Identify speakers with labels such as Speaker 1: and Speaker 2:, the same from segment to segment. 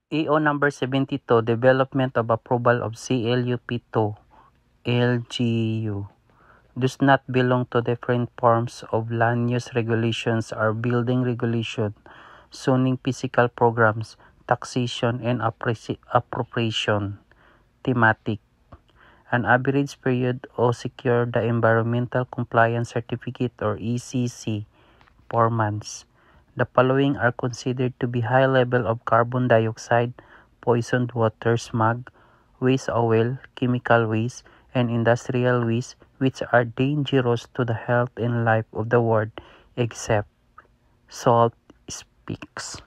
Speaker 1: EO number 72, Development of Approval of CLUP2, LGU, does not belong to different forms of land use regulations or building regulation, zoning physical programs, taxation, and appropriation. Thematic. An average period o secure the Environmental Compliance Certificate or ECC, 4 months. The following are considered to be high level of carbon dioxide, poisoned water, smog, waste oil, chemical waste, and industrial waste which are dangerous to the health and life of the world except SALT speaks.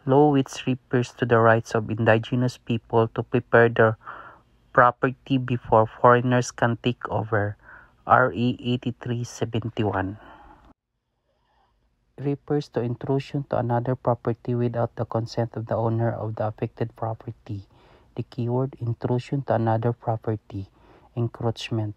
Speaker 1: Law which refers to the rights of indigenous people to prepare their property before foreigners can take over. RE 8371. Refers to intrusion to another property without the consent of the owner of the affected property. The keyword intrusion to another property. Encroachment.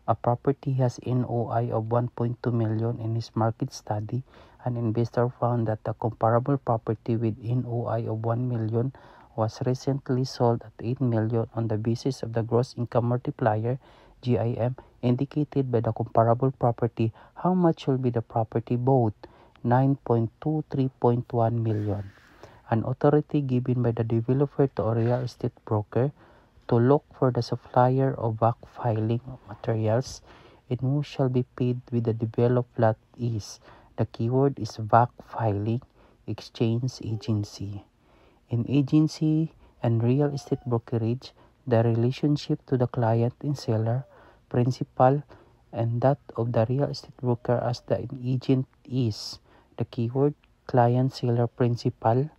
Speaker 1: A property has NOI of 1.2 million in his market study. An investor found that the comparable property with NOI of 1 million was recently sold at 8 million on the basis of the gross income multiplier GIM indicated by the comparable property. How much will be the property bought? 9.23.1 million. An authority given by the developer to a real estate broker to look for the supplier of backfilling materials and who shall be paid with the developed lot is. The keyword is backfilling exchange agency. In agency and real estate brokerage, the relationship to the client and seller, principal, and that of the real estate broker as the agent is. The keyword client, seller, principal.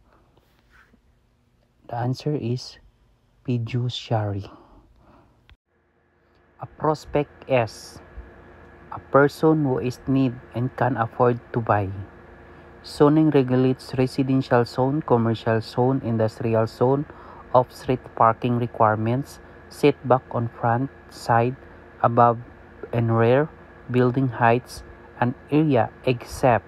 Speaker 1: The answer is fiduciary. A prospect is a person who is need and can afford to buy. Zoning regulates residential zone, commercial zone, industrial zone, off-street parking requirements, setback on front, side, above and rear, building heights, and area except.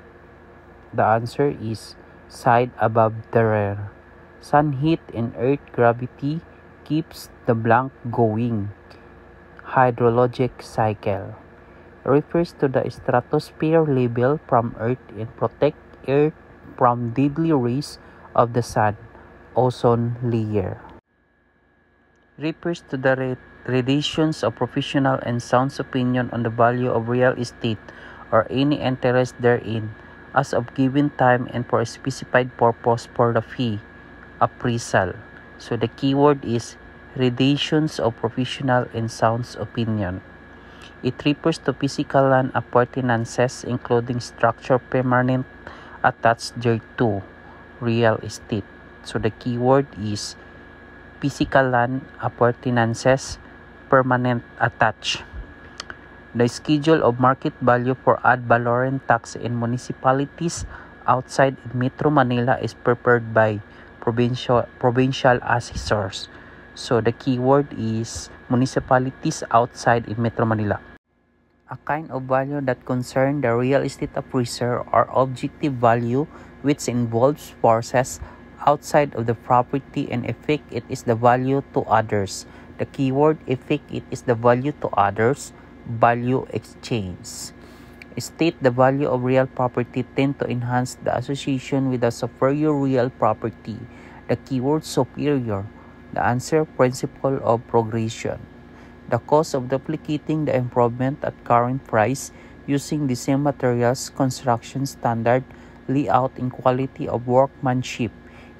Speaker 1: The answer is side above the rear. Sun heat and earth gravity keeps the blank going. Hydrologic cycle refers to the stratosphere level from earth and protect earth from deadly rays of the sun. Ozone layer refers to the radiations of professional and sound opinion on the value of real estate or any interest therein as of given time and for a specified purpose for the fee appraisal. So the keyword is radiations of professional and sound opinion. It refers to physical land appurtenances including structure permanent attached thereto, real estate. So the keyword is physical land appurtenances permanent attached. The schedule of market value for ad valorem tax in municipalities outside Metro Manila is prepared by provincial assessors. So the keyword is municipalities outside in Metro Manila. A kind of value that concerns the real estate appraiser or objective value which involves forces outside of the property and affect it is the value to others. The keyword affect it is the value to others. Value exchange. State the value of real property tend to enhance the association with a superior real property. The keyword superior. The answer principle of progression. The cost of duplicating the improvement at current price using the same materials, construction standard, layout, and quality of workmanship.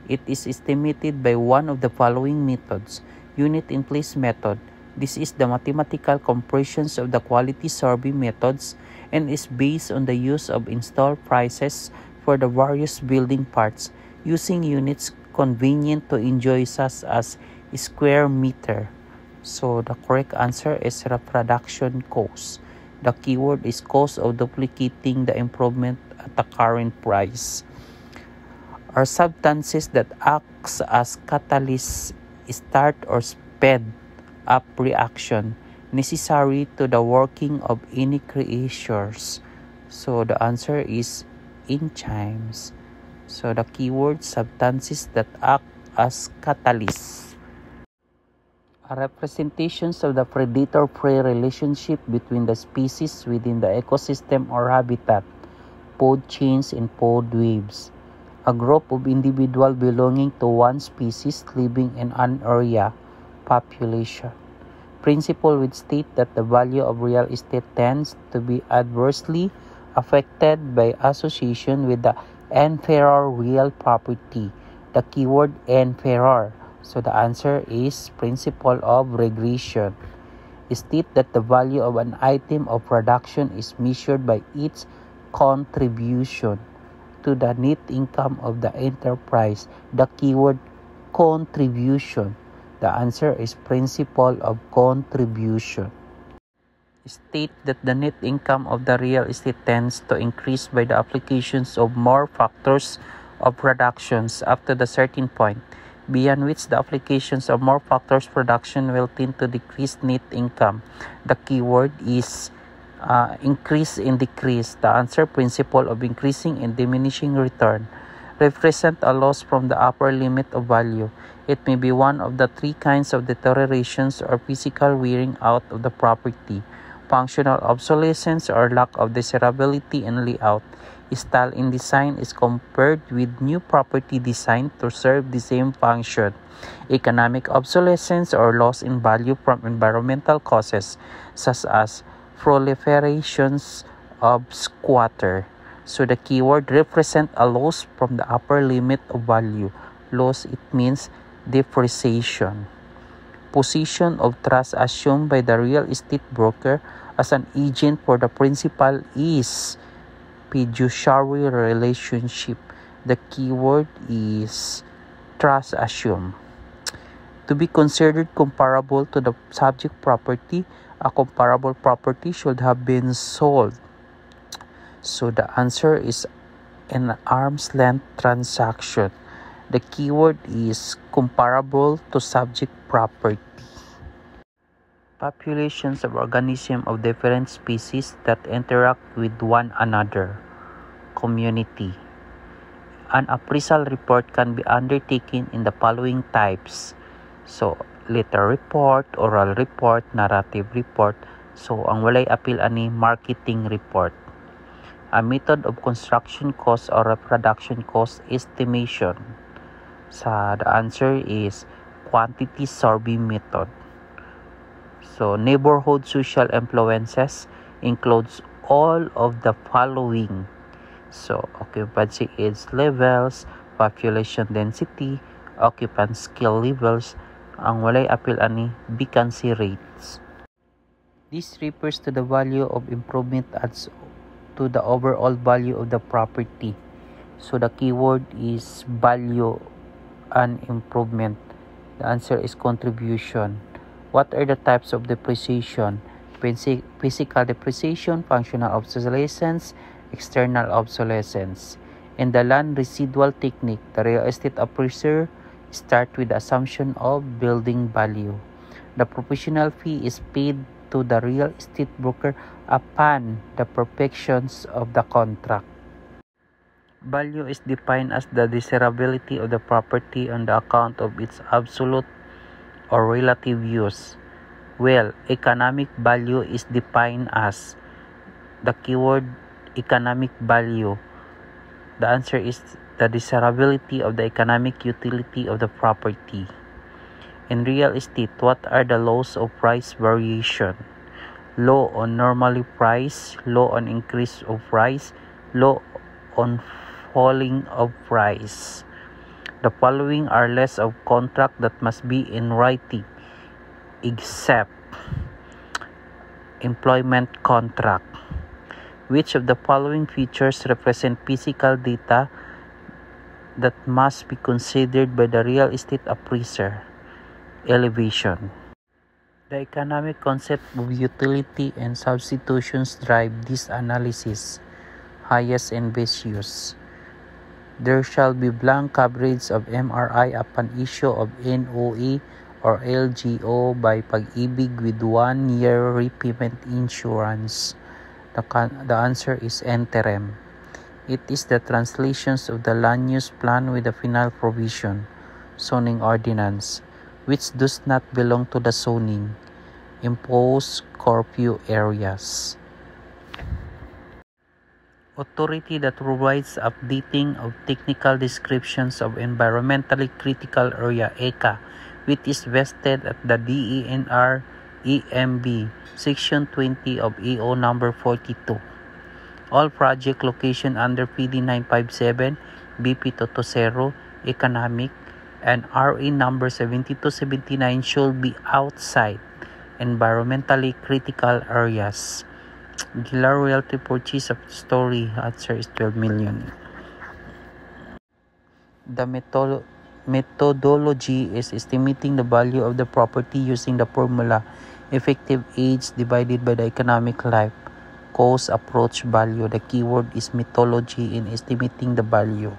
Speaker 1: It is estimated by one of the following methods. Unit in place method. This is the mathematical compressions of the quality survey methods and is based on the use of installed prices for the various building parts using units convenient to enjoy such as square meter. So the correct answer is reproduction cost. The keyword is cost of duplicating the improvement at the current price. Are substances that acts as catalysts, start or speed up reaction necessary to the working of any creatures. So the answer is enzymes. So the keyword substances that act as catalysts. A representation of the predator-prey relationship between the species within the ecosystem or habitat, food chains and food webs. A group of individuals belonging to one species living in an area, population. Principle which state that the value of real estate tends to be adversely affected by association with the inferior real property. The keyword inferior. So the answer is principle of regression. State that the value of an item of production is measured by its contribution to the net income of the enterprise. The keyword contribution. The answer is principle of contribution. State that the net income of the real estate tends to increase by the applications of more factors of productions up to the certain point, beyond which the applications of more factors production will tend to decrease net income. The keyword is increase and decrease. The answer principle of increasing and diminishing return. Represent a loss from the upper limit of value. It may be one of the three kinds of deteriorations or physical wearing out of the property: functional obsolescence or lack of desirability in layout. Style in design is compared with new property designed to serve the same function. Economic obsolescence or loss in value from environmental causes, such as proliferations of squatter. So the keyword represent a loss from the upper limit of value. Loss, it means depreciation. Position of trust assumed by the real estate broker as an agent for the principal is fiduciary relationship. The keyword is trust assumed. To be considered comparable to the subject property, a comparable property should have been sold. So the answer is an arm's length transaction. The keyword is comparable to subject property. Populations of organisms of different species that interact with one another. Community. An appraisal report can be undertaken in the following types. So, letter report, oral report, narrative report. So, ang walay appeal ani marketing report. A method of construction cost or reproduction cost estimation. The answer is quantity survey method. So, neighborhood social influences includes all of the following. So, occupancy age levels, population density, occupant skill levels. Ang walay appeal ani vacancy rates. This refers to the value of improvement adds to the overall value of the property. So, the keyword is value and improvement. The answer is contribution. What are the types of depreciation? Physical depreciation, functional obsolescence, external obsolescence. In the land residual technique, the real estate appraiser starts with the assumption of building value. The professional fee is paid to the real estate broker upon the perfections of the contract. Value is defined as the desirability of the property on the account of its absolute or relative use. Well, economic value is defined as the keyword economic value. The answer is the desirability of the economic utility of the property. In real estate, what are the laws of price variation? Law on normally price, law on increase of price, law on falling of price. The following are lists of contract that must be in writing, except employment contract. Which of the following features represent physical data that must be considered by the real estate appraiser? Elevation. The economic concept of utility and substitutions drive this analysis. Highest and best use. There shall be blank coverage of MRI upon issue of NOA or LGO by Pag-ibig with 1 year repayment insurance. The answer is interim. It is the translations of the land use plan with the final provision. zoning ordinance, which does not belong to the zoning, imposed curfew areas. Authority that provides updating of technical descriptions of environmentally critical area ECA, which is vested at the DENR EMB Section 20 of EO number 42. All project location under PD 957, BP 220, economic, and RE number 7279 should be outside environmentally critical areas. Gilar royalty purchase of story answer is 12 million. The methodology is estimating the value of the property using the formula effective age divided by the economic life cost approach value. The keyword is methodology in estimating the value.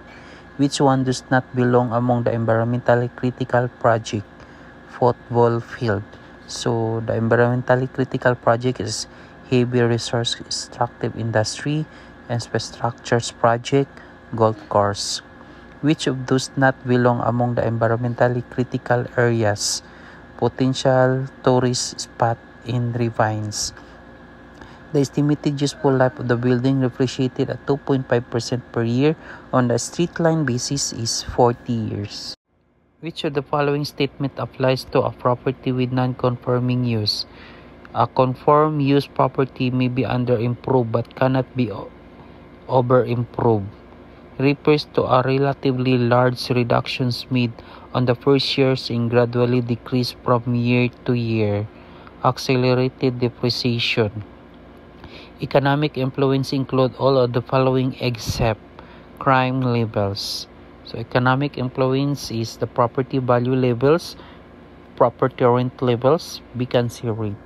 Speaker 1: Which one does not belong among the environmentally critical project? Football field. So the environmentally critical project is heavy resource extractive industry, infrastructures project, golf course. Which of those not belong among the environmentally critical areas? Potential tourist spot in Ravines. The estimated useful life of the building depreciated at 2.5% per year on the street line basis is 40 years. Which of the following statement applies to a property with non-conforming use? A conform use property may be under-improved but cannot be over-improved. Refers to a relatively large reductions made on the first years and gradually decrease from year to year. Accelerated depreciation. Economic influence include all of the following except crime levels. So economic influence is the property value levels, property rent levels, vacancy rate.